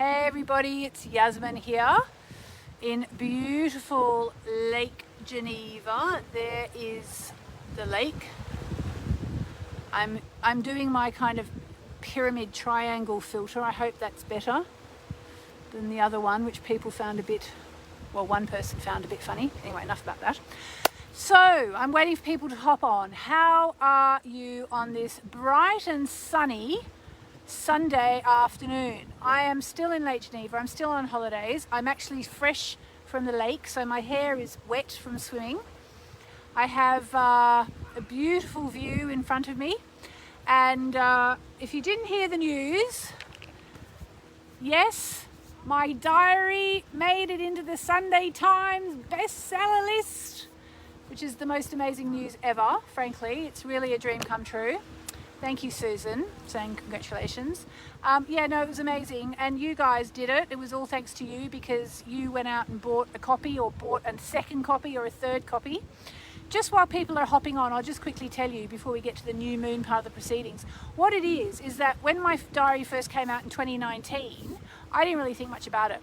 Hey everybody, it's Yasmin here in beautiful Lake Geneva. There is the lake. I'm doing my kind of pyramid triangle filter. I hope that's better than the other one, which people found a bit, well, one person found a bit funny. Anyway, enough about that. So I'm waiting for people to hop on. How are you on this bright and sunny Sunday afternoon? I am still in Lake Geneva. I'm still on holidays. I'm actually fresh from the lake, so my hair is wet from swimming. I have a beautiful view in front of me, and if you didn't hear the news, yes, my diary made it into the Sunday Times bestseller list, which is the most amazing news ever. Frankly, it's really a dream come true. Thank you, Susan, saying congratulations. Yeah, no, it was amazing. And you guys did it. It was all thanks to you, because you went out and bought a copy, or bought a second copy or a third copy. Just while people are hopping on, I'll just quickly tell you before we get to the new moon part of the proceedings. What it is that when my diary first came out in 2019, I didn't really think much about it.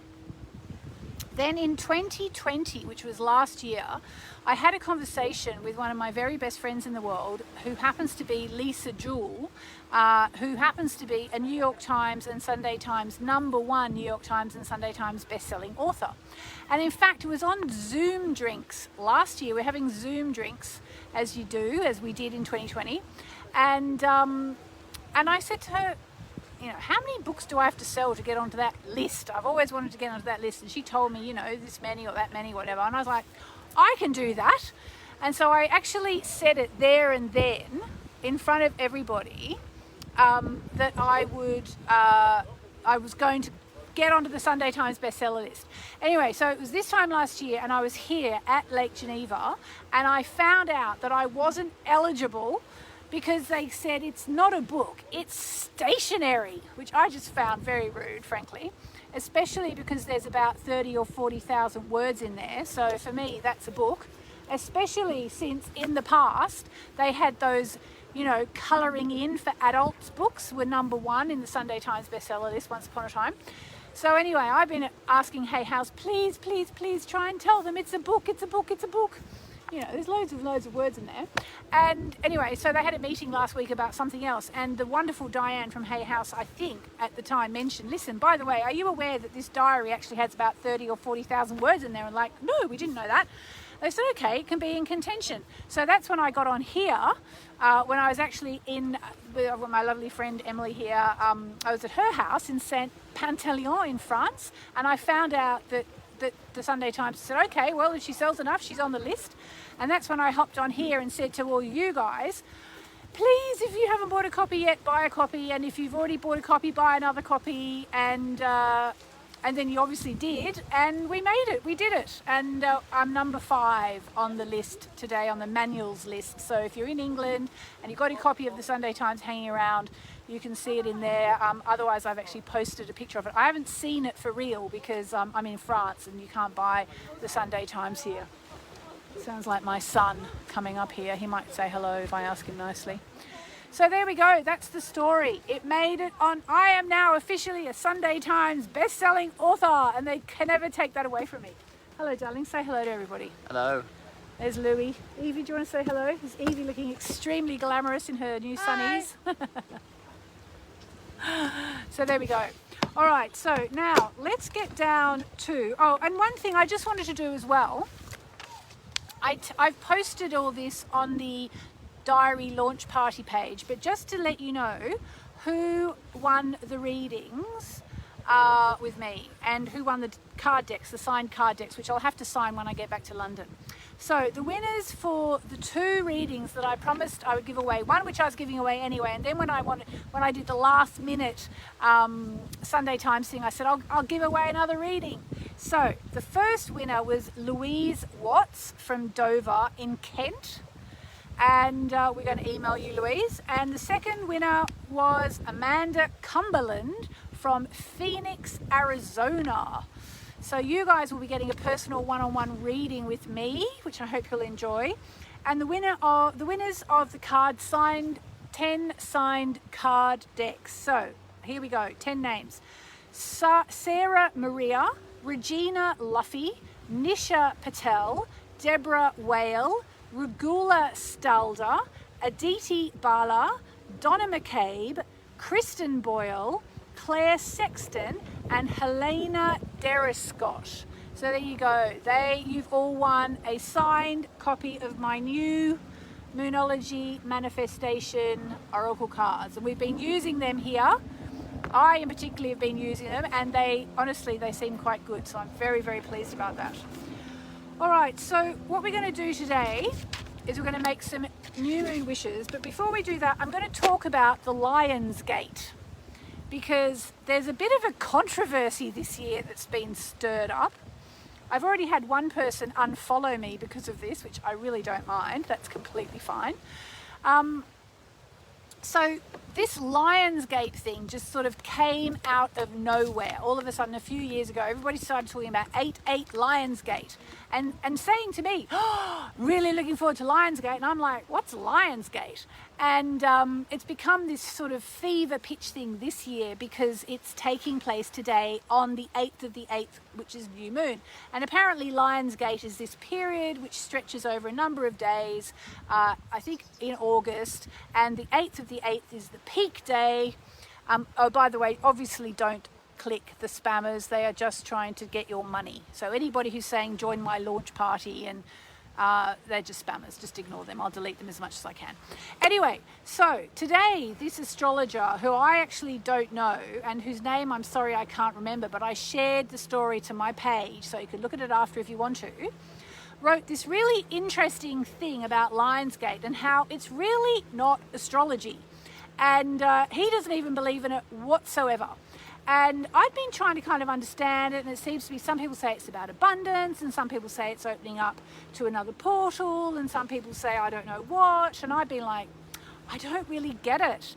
Then in 2020, which was last year, I had a conversation with one of my very best friends in the world, who happens to be Lisa Jewell, who happens to be a New York Times and Sunday Times #1 New York Times and Sunday Times best-selling author. And in fact, it was on Zoom drinks last year. We're having Zoom drinks, as we did in 2020. And I said to her, you know, how many books do I have to sell to get onto that list? I've always wanted to get onto that list. And she told me, you know, this many or that many, whatever. And I was like, I can do that. And so I actually said it there and then in front of everybody, that I was going to get onto the Sunday Times bestseller list. Anyway, so it was this time last year, and I was here at Lake Geneva, and I found out that I wasn't eligible because they said it's not a book, it's stationery, which I just found very rude, frankly, especially because there's about 30 or 40,000 words in there. So for me, that's a book, especially since in the past they had those, you know, colouring in for adults books were #1 in the Sunday Times bestseller list once upon a time. So anyway, I've been asking Hay House, please, please, please try and tell them it's a book, it's a book, it's a book. You know, there's loads of words in there. And anyway, so they had a meeting last week about something else, and the wonderful Diane from Hay House, I think, at the time mentioned, listen, by the way, are you aware that this diary actually has about 30 or 40,000 words in there? And like, no, we didn't know that. They said, okay, it can be in contention. So that's when I got on here, when I was actually with my lovely friend Emily here. I was at her house in Saint-Pantaleon in France, and I found out that the Sunday Times said, okay, well, if she sells enough, she's on the list. And that's when I hopped on here and said to all you guys, please, if you haven't bought a copy yet, buy a copy. And if you've already bought a copy, buy another copy. And then you obviously did, and we made it, we did it. And I'm #5 on the list today, on the manuals list. So if you're in England and you've got a copy of the Sunday Times hanging around, you can see it in there. Otherwise, I've actually posted a picture of it. I haven't seen it for real because I'm in France and you can't buy the Sunday Times here. Sounds like my son coming up here. He might say hello if I ask him nicely. So there we go. That's the story. It made it on. I am now officially a Sunday Times best-selling author, and they can never take that away from me. Hello, darling. Say hello to everybody. Hello. There's Louie. Evie, do you want to say hello? Is Evie looking extremely glamorous in her new sunnies? So there we go. All right. So now let's get down to. Oh, and one thing I just wanted to do as well. I've posted all this on the diary launch party page, but just to let you know who won the readings with me, and who won the card decks, the signed card decks, which I'll have to sign when I get back to London. So the winners for the 2 readings that I promised I would give away, one which I was giving away anyway, and then when I did the last minute Sunday Times thing, I said I'll give away another reading. So the first winner was Louise Watts from Dover in Kent, and we're going to email you, Louise. And the second winner was Amanda Cumberland from Phoenix, Arizona. So you guys will be getting a personal one-on-one reading with me, which I hope you'll enjoy. And the winners of the 10 signed card decks. So here we go, 10 names. Sarah Maria, Regina Luffy, Nisha Patel, Deborah Whale, Regula Stalder, Aditi Bala, Donna McCabe, Kristen Boyle, Claire Sexton, and Helena Deriscott. So there you go. You've all won a signed copy of my new Moonology Manifestation Oracle cards. And we've been using them here. I in particular have been using them, and honestly, they seem quite good. So I'm very, very pleased about that. All right, so what we're going to do today is we're going to make some new moon wishes. But before we do that, I'm going to talk about the Lion's Gate, because there's a bit of a controversy this year that's been stirred up. I've already had one person unfollow me because of this, which I really don't mind. That's completely fine. So this Lionsgate thing just sort of came out of nowhere. All of a sudden, a few years ago, everybody started talking about 8/8 Lionsgate and saying to me, oh, really looking forward to Lionsgate. And I'm like, what's Lionsgate? And it's become this sort of fever pitch thing this year because it's taking place today on the 8th of the 8th, which is new moon. And apparently Lionsgate is this period which stretches over a number of days, I think in August, and the 8th of the 8th is the peak day. Oh, by the way, obviously don't click the spammers. They are just trying to get your money. So anybody who's saying join my launch party and they're just spammers, just ignore them. I'll delete them as much as I can. Anyway, so today this astrologer, who I actually don't know and whose name I'm sorry I can't remember, but I shared the story to my page so you could look at it after if you want to, wrote this really interesting thing about Lionsgate and how it's really not astrology. And he doesn't even believe in it whatsoever. And I've been trying to kind of understand it, and it seems to be, some people say it's about abundance, and some people say it's opening up to another portal, and some people say I don't know what, and I've been like, I don't really get it.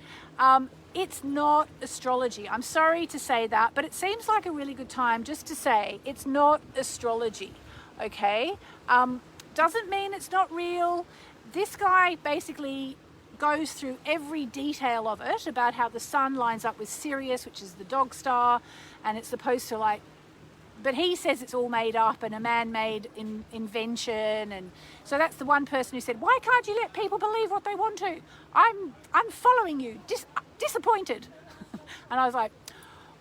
It's not astrology. I'm sorry to say that, but it seems like a really good time just to say it's not astrology, okay? Doesn't mean it's not real. This guy basically goes through every detail of it about how the sun lines up with Sirius, which is the dog star, and it's supposed to but he says it's all made up and a man-made invention. And so that's the one person who said, why can't you let people believe what they want to? I'm following you, disappointed. And I was like,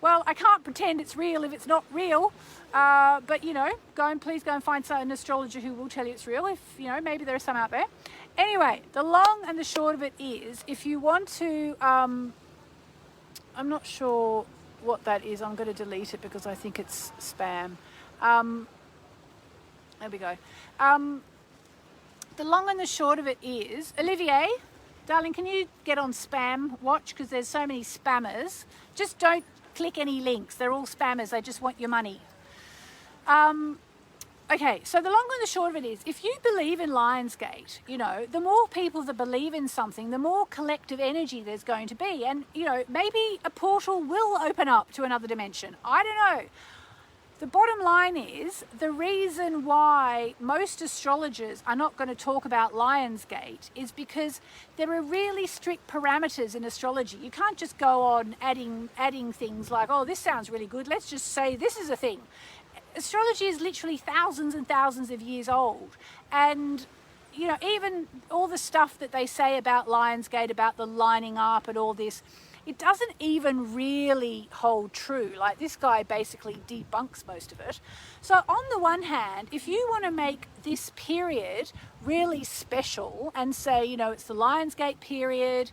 well, I can't pretend it's real if it's not real. But please go and find an astrologer who will tell you it's real, if maybe there are some out there. Anyway, the long and the short of it is, if you want to, I'm not sure what that is. I'm going to delete it because I think it's spam. There we go. The long and the short of it is, Olivier, darling, can you get on spam watch? Because there's so many spammers. Just don't click any links. They're all spammers. They just want your money. Okay, so the long and the short of it is, if you believe in Lionsgate, the more people that believe in something, the more collective energy there's going to be. And, maybe a portal will open up to another dimension. I don't know. The bottom line is, the reason why most astrologers are not going to talk about Lionsgate is because there are really strict parameters in astrology. You can't just go on adding things like, oh, this sounds really good, let's just say this is a thing. Astrology is literally thousands and thousands of years old. And, even all the stuff that they say about Lionsgate, about the lining up and all this, it doesn't even really hold true. Like, this guy basically debunks most of it. So on the one hand, if you want to make this period really special and say, it's the Lionsgate period,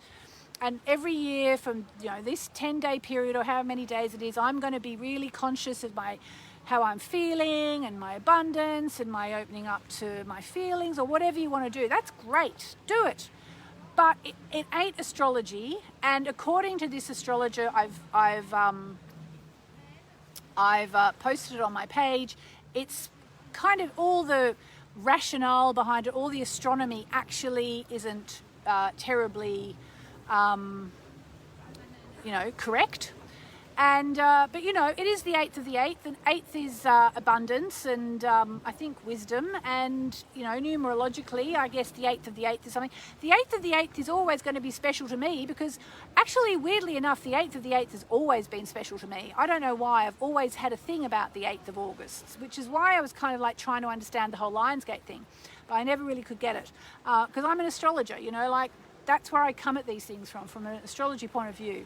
and every year from, this 10-day period or however many days it is, I'm going to be really conscious of how I'm feeling and my abundance and my opening up to my feelings, or whatever you want to do. That's great. Do it. But it ain't astrology. And according to this astrologer, I've posted it on my page. It's kind of all the rationale behind it, all the astronomy actually isn't terribly, correct. And but you know, it is the 8th of the 8th, and 8th is abundance and I think wisdom, and you know, numerologically I guess the 8th of the 8th is something. The 8th of the 8th is always going to be special to me, because actually weirdly enough the 8th of the 8th has always been special to me. I don't know why, I've always had a thing about the 8th of August, which is why I was kind of like trying to understand the whole Lionsgate thing, but I never really could get it, because I'm an astrologer, you know, like that's where I come at these things from an astrology point of view.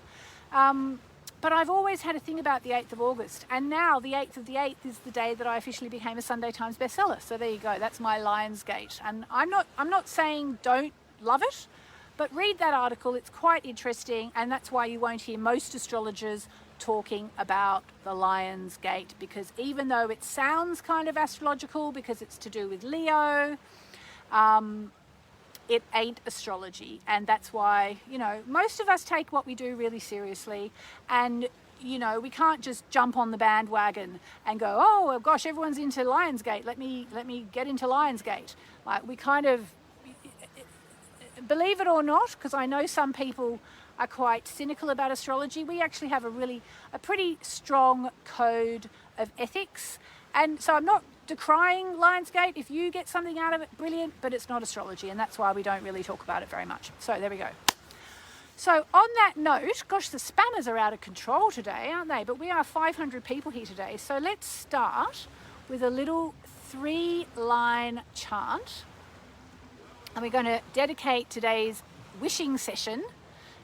But I've always had a thing about the 8th of August, and now the 8th of the 8th is the day that I officially became a Sunday Times bestseller. So there you go, that's my Lionsgate. And I'm not saying don't love it, but read that article, it's quite interesting, and that's why you won't hear most astrologers talking about the Lionsgate, because even though it sounds kind of astrological because it's to do with Leo, it ain't astrology. And that's why, you know, most of us take what we do really seriously, and you know, we can't just jump on the bandwagon and go, oh well, gosh, everyone's into Lionsgate, let me get into Lionsgate. Like, we kind of, believe it or not, because I know some people are quite cynical about astrology, we actually have a pretty strong code of ethics. And so I'm not decrying Lionsgate. If you get something out of it, brilliant, but it's not astrology, and that's why we don't really talk about it very much. So there we go. So on that note, gosh, the spammers are out of control today, aren't they? But we are 500 people here today. So let's start with a little 3-line chant. And we're going to dedicate today's wishing session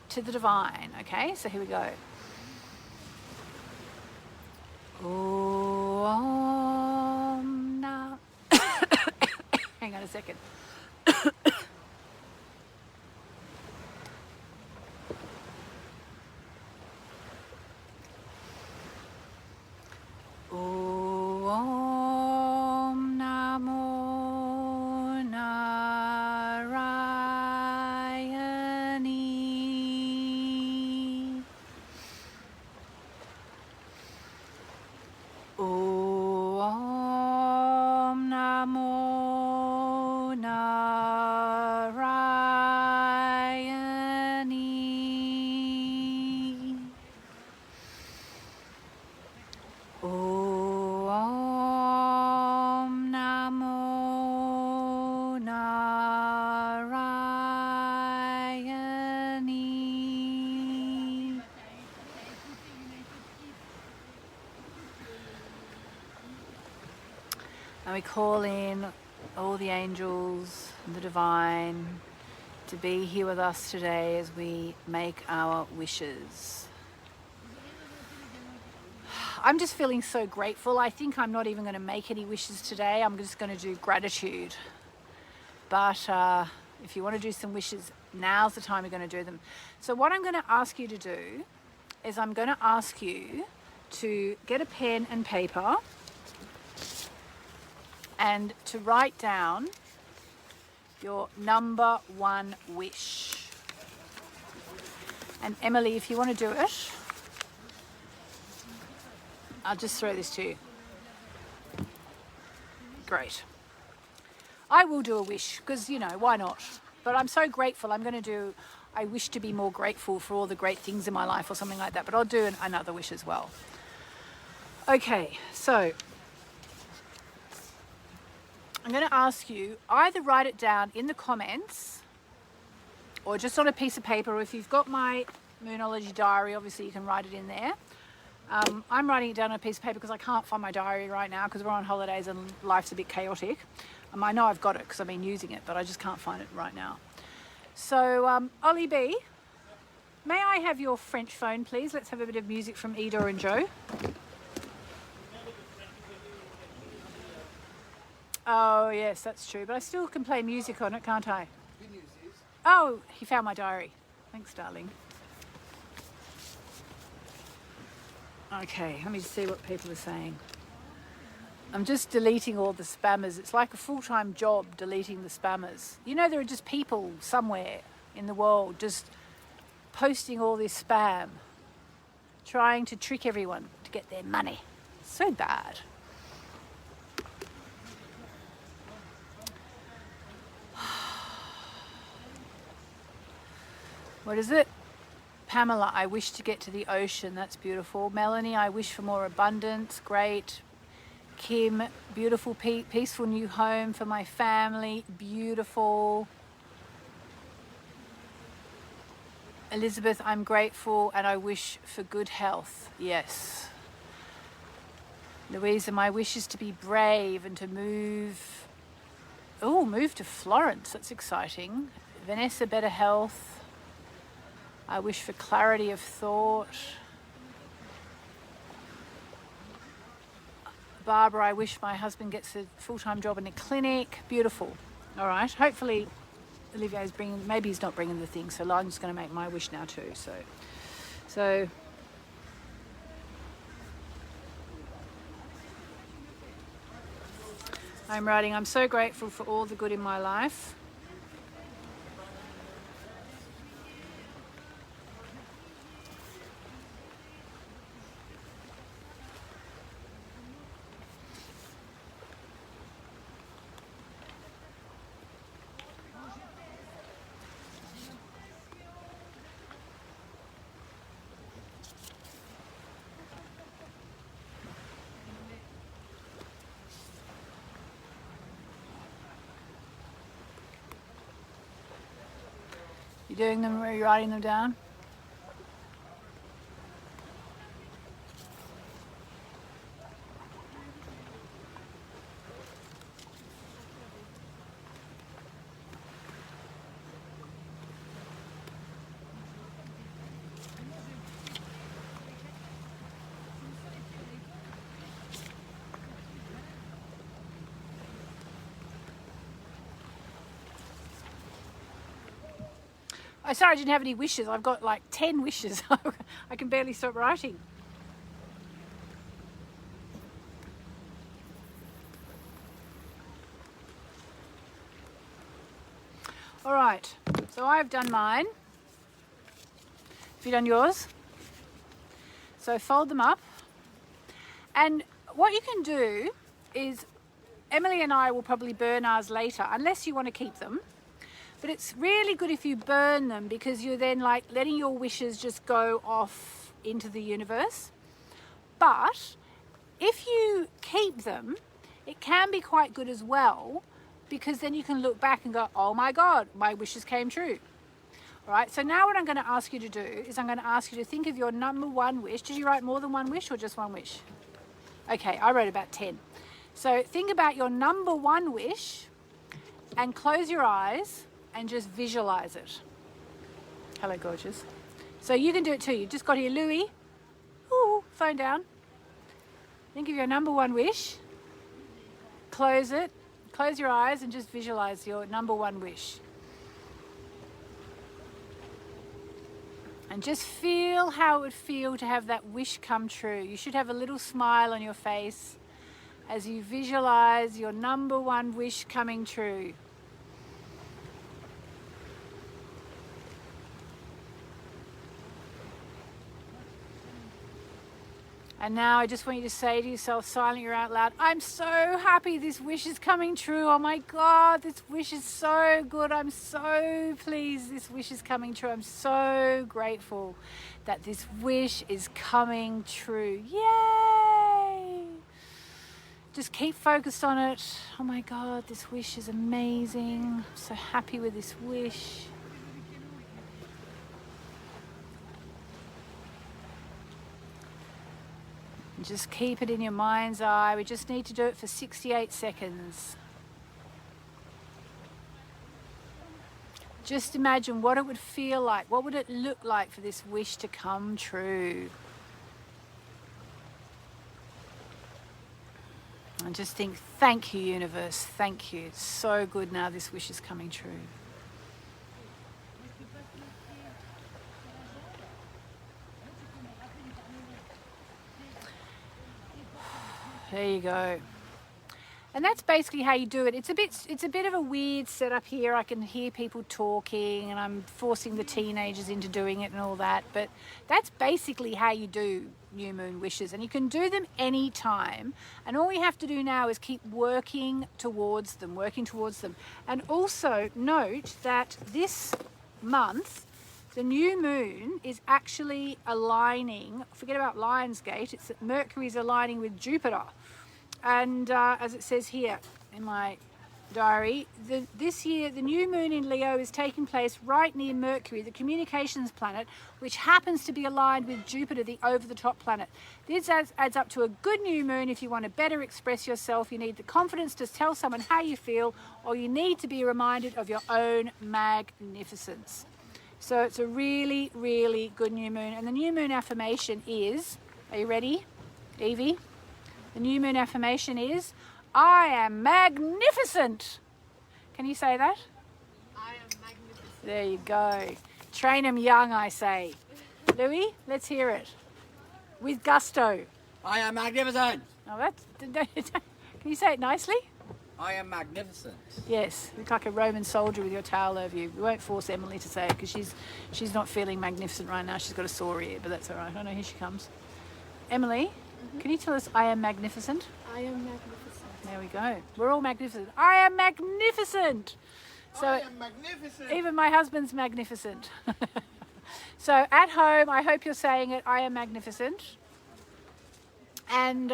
to the divine. Okay, so here we go. Om Nam. Hang on a second. Om Namo Narayani. Om Namo Narayani. Om Namo Narayani. And we call in all the angels and the divine to be here with us today as we make our wishes. I'm just feeling so grateful. I think I'm not even going to make any wishes today. I'm just going to do gratitude. But if you want to do some wishes, now's the time you're going to do them. So what I'm going to ask you to do is I'm going to ask you to get a pen and paper and to write down your number one wish. And Emily, if you want to do it, I'll just throw this to you. Great. I will do a wish because, you know, why not? But I'm so grateful. I wish to be more grateful for all the great things in my life or something like that. But I'll do another wish as well. Okay, so I'm going to ask you either write it down in the comments or just on a piece of paper, or if you've got my Moonology diary, obviously you can write it in there. I'm writing it down on a piece of paper because I can't find my diary right now because we're on holidays and life's a bit chaotic. I know I've got it because I've been using it, but I just can't find it right now. So, Ollie B, may I have your French phone, please? Let's have a bit of music from Ida and Joe. Oh, yes, that's true. But I still can play music on it, can't I? Good news is... Oh, he found my diary. Thanks, darling. Okay, let me see what people are saying. I'm just deleting all the spammers. It's like a full-time job, deleting the spammers. You know, there are just people somewhere in the world just posting all this spam, trying to trick everyone to get their money. So bad. What is it? Pamela, I wish to get to the ocean. That's beautiful. Melanie, I wish for more abundance. Great. Kim, beautiful, peaceful new home for my family. Beautiful. Elizabeth, I'm grateful and I wish for good health. Yes. Louisa, my wish is to be brave and to move. Oh, move to Florence. That's exciting. Vanessa, better health. I wish for clarity of thought. Barbara, I wish my husband gets a full-time job in a clinic. Beautiful. All right. Hopefully Olivier's bringing, maybe he's not bringing the thing, so I'm just going to make my wish now too. So I'm writing, I'm so grateful for all the good in my life. You doing them, or are you writing them down? Oh, sorry, I didn't have any wishes. I've got like 10 wishes. I can barely stop writing. All right, so I've done mine. Have you done yours? So fold them up. And what you can do is, Emily and I will probably burn ours later, unless you want to keep them. But it's really good if you burn them, because you're then like letting your wishes just go off into the universe. But if you keep them, it can be quite good as well, because then you can look back and go, oh my God, my wishes came true. All right, so now what I'm going to ask you to do is I'm going to ask you to think of your number one wish. Did you write more than one wish or just one wish? Okay, I wrote about 10. So think about your number one wish and close your eyes and just visualize it. Hello, gorgeous. So you can do it too. You just got here, Louie. Ooh, phone down. Think of your number one wish. Close it. Close your eyes and just visualize your number one wish. And just feel how it would feel to have that wish come true. You should have a little smile on your face as you visualize your number one wish coming true. And now I just want you to say to yourself, silently or out loud, I'm so happy this wish is coming true. Oh my God, this wish is so good. I'm so pleased this wish is coming true. I'm so grateful that this wish is coming true. Yay! Just keep focused on it. Oh my God, this wish is amazing. I'm so happy with this wish. Just keep it in your mind's eye. We just need to do it for 68 seconds. Just imagine what it would feel like. What would it look like for this wish to come true? And just think, thank you, universe. Thank you. It's so good now this wish is coming true. There you go. And that's basically how you do it. It's a bit of a weird setup here. I can hear people talking and I'm forcing the teenagers into doing it and all that. But that's basically how you do new moon wishes. And you can do them anytime. And all you have to do now is keep working towards them. And also note that this month, the new moon is actually aligning, forget about Lionsgate, it's that Mercury's aligning with Jupiter. And as it says here in my diary, this year the new moon in Leo is taking place right near Mercury, the communications planet, which happens to be aligned with Jupiter, the over-the-top planet. This adds up to a good new moon. If you want to better express yourself, you need the confidence to tell someone how you feel, or you need to be reminded of your own magnificence. So it's a really, really good new moon. And the new moon affirmation is, are you ready, Evie? The new moon affirmation is, I am magnificent. Can you say that? I am magnificent. There you go. Train them young, I say. Louis, let's hear it. With gusto. I am magnificent. Oh, can you say it nicely? I am magnificent. Yes, you look like a Roman soldier with your towel over you. We won't force Emily to say it because she's not feeling magnificent right now. She's got a sore ear, but that's all right. I know, here she comes. Emily, can you tell us I am magnificent? I am magnificent. There we go. We're all magnificent. I am magnificent. So I am magnificent. even my husband's magnificent. So at home, I hope you're saying it. I am magnificent. And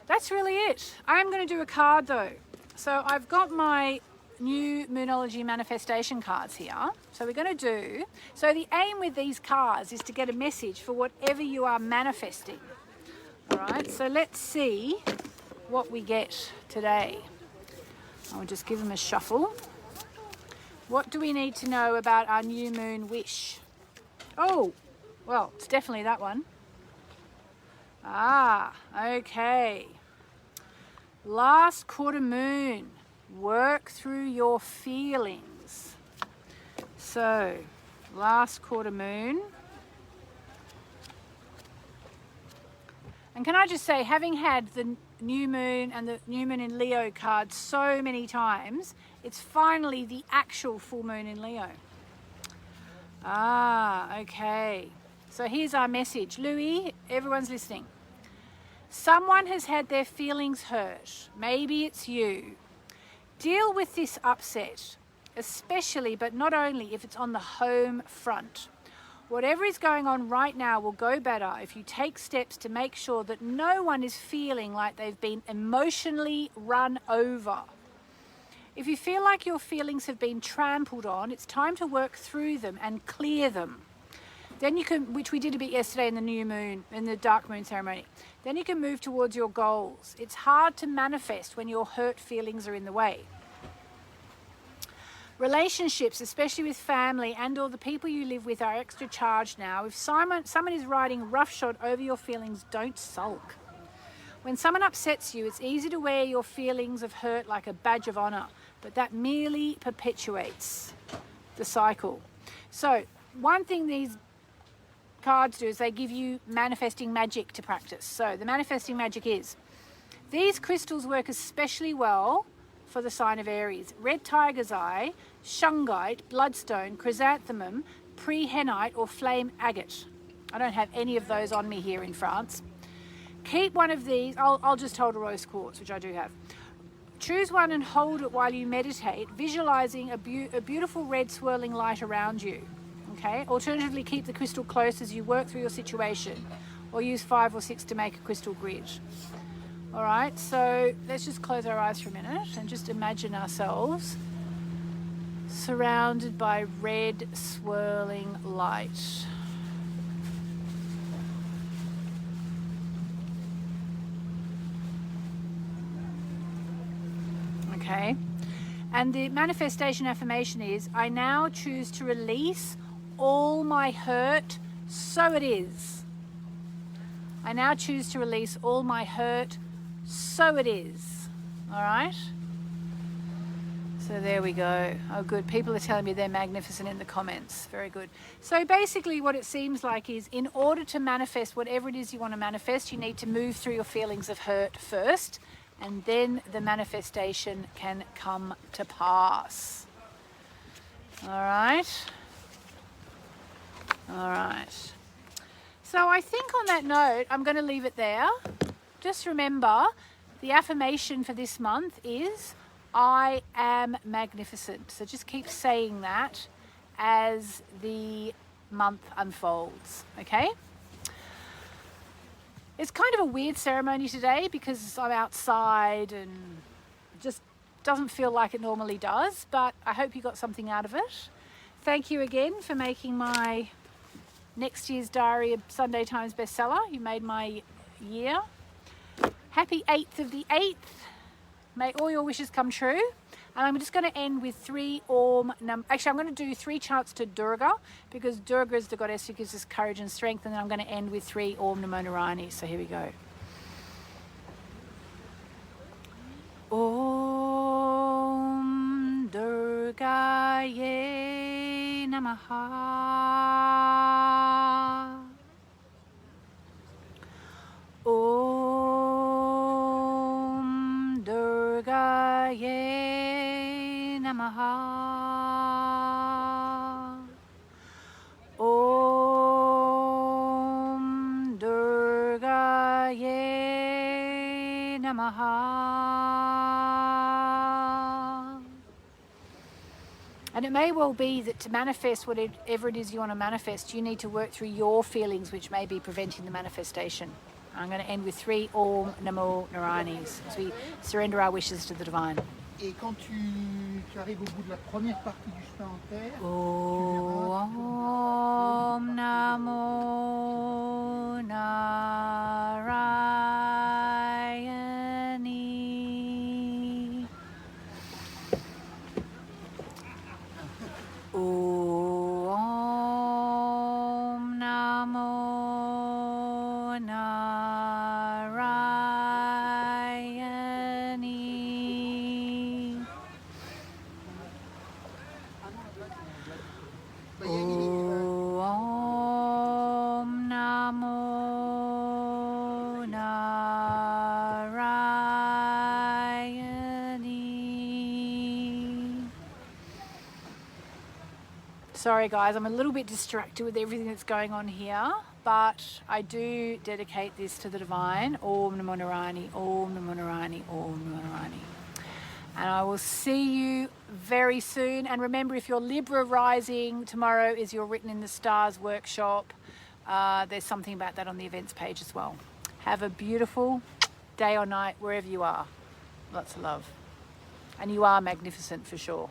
that's really it. I'm going to do a card though. So I've got my new Moonology manifestation cards here. So we're going to do. So the aim with these cards is to get a message for whatever you are manifesting. All right. So let's see what we get today. I'll just give them a shuffle. What do we need to know about our new moon wish? Oh, well, it's definitely that one. Ah, okay. Last quarter moon, work through your feelings. So, last quarter moon. And can I just say, having had the new moon and the new moon in Leo cards so many times, it's finally the actual full moon in Leo. Ah, okay. So here's our message. Louis, everyone's listening. Someone has had their feelings hurt. Maybe it's you. Deal with this upset, especially but not only if it's on the home front. Whatever is going on right now will go better if you take steps to make sure that no one is feeling like they've been emotionally run over. If you feel like your feelings have been trampled on, it's time to work through them and clear them. Then you can, which we did a bit yesterday in the new moon, in the dark moon ceremony. Then you can move towards your goals. It's hard to manifest when your hurt feelings are in the way. Relationships, especially with family and or the people you live with, are extra charged now. If someone is riding roughshod over your feelings, don't sulk. When someone upsets you, it's easy to wear your feelings of hurt like a badge of honor, but that merely perpetuates the cycle. So one thing these cards do is they give you manifesting magic to practice. So the manifesting magic is, these crystals work especially well for the sign of Aries. Red tiger's eye, shungite, bloodstone, chrysanthemum, prehenite or flame agate. I don't have any of those on me here in France. Keep one of these. I'll just hold a rose quartz, which I do have. Choose one and hold it while you meditate, visualizing a beautiful red swirling light around you. Okay. Alternatively, keep the crystal close as you work through your situation, or use 5 or 6 to make a crystal grid. All right, so let's just close our eyes for a minute and just imagine ourselves surrounded by red swirling light. Okay, and the manifestation affirmation is, I now choose to release all my hurt, so it is. I now choose to release all my hurt, so it is. All right? So there we go. Oh, good. People are telling me they're magnificent in the comments. Very good. So basically what it seems like is, in order to manifest whatever it is you want to manifest, you need to move through your feelings of hurt first, and then the manifestation can come to pass. All right? All right. So I think on that note, I'm going to leave it there. Just remember, the affirmation for this month is, I am magnificent. So just keep saying that as the month unfolds, okay? It's kind of a weird ceremony today because I'm outside and it just doesn't feel like it normally does, but I hope you got something out of it. Thank you again for making my next year's diary a Sunday Times bestseller. You made my year. Happy 8th of the 8th. May all your wishes come true. And I'm just going to end with 3 Om Nam. Actually, I'm going to do 3 chants to Durga because Durga is the goddess who gives us courage and strength. And then I'm going to end with 3 Om Namo Narayani. So here we go. Om Durgaye Namaha. Om Durgaye Namaha. Om Durgaye Namaha. And it may well be that to manifest whatever it is you want to manifest, you need to work through your feelings which may be preventing the manifestation. I'm going to end with 3 Om Namo Narayanis as we surrender our wishes to the divine. Et quand tu arrives au bout de la première partie du chemin en terre, Om Namo Narayani. Om Namo Narayani. Om Namo Narayani. Sorry guys, I'm a little bit distracted with everything that's going on here, but I do dedicate this to the divine. Om Namo Narayani, Om Namo Narayani, Om Namo Narayani. And I will see you very soon. And remember, if you're Libra rising, tomorrow is your Written in the Stars workshop. There's something about that on the events page as well. Have a beautiful day or night, wherever you are. Lots of love. And you are magnificent for sure.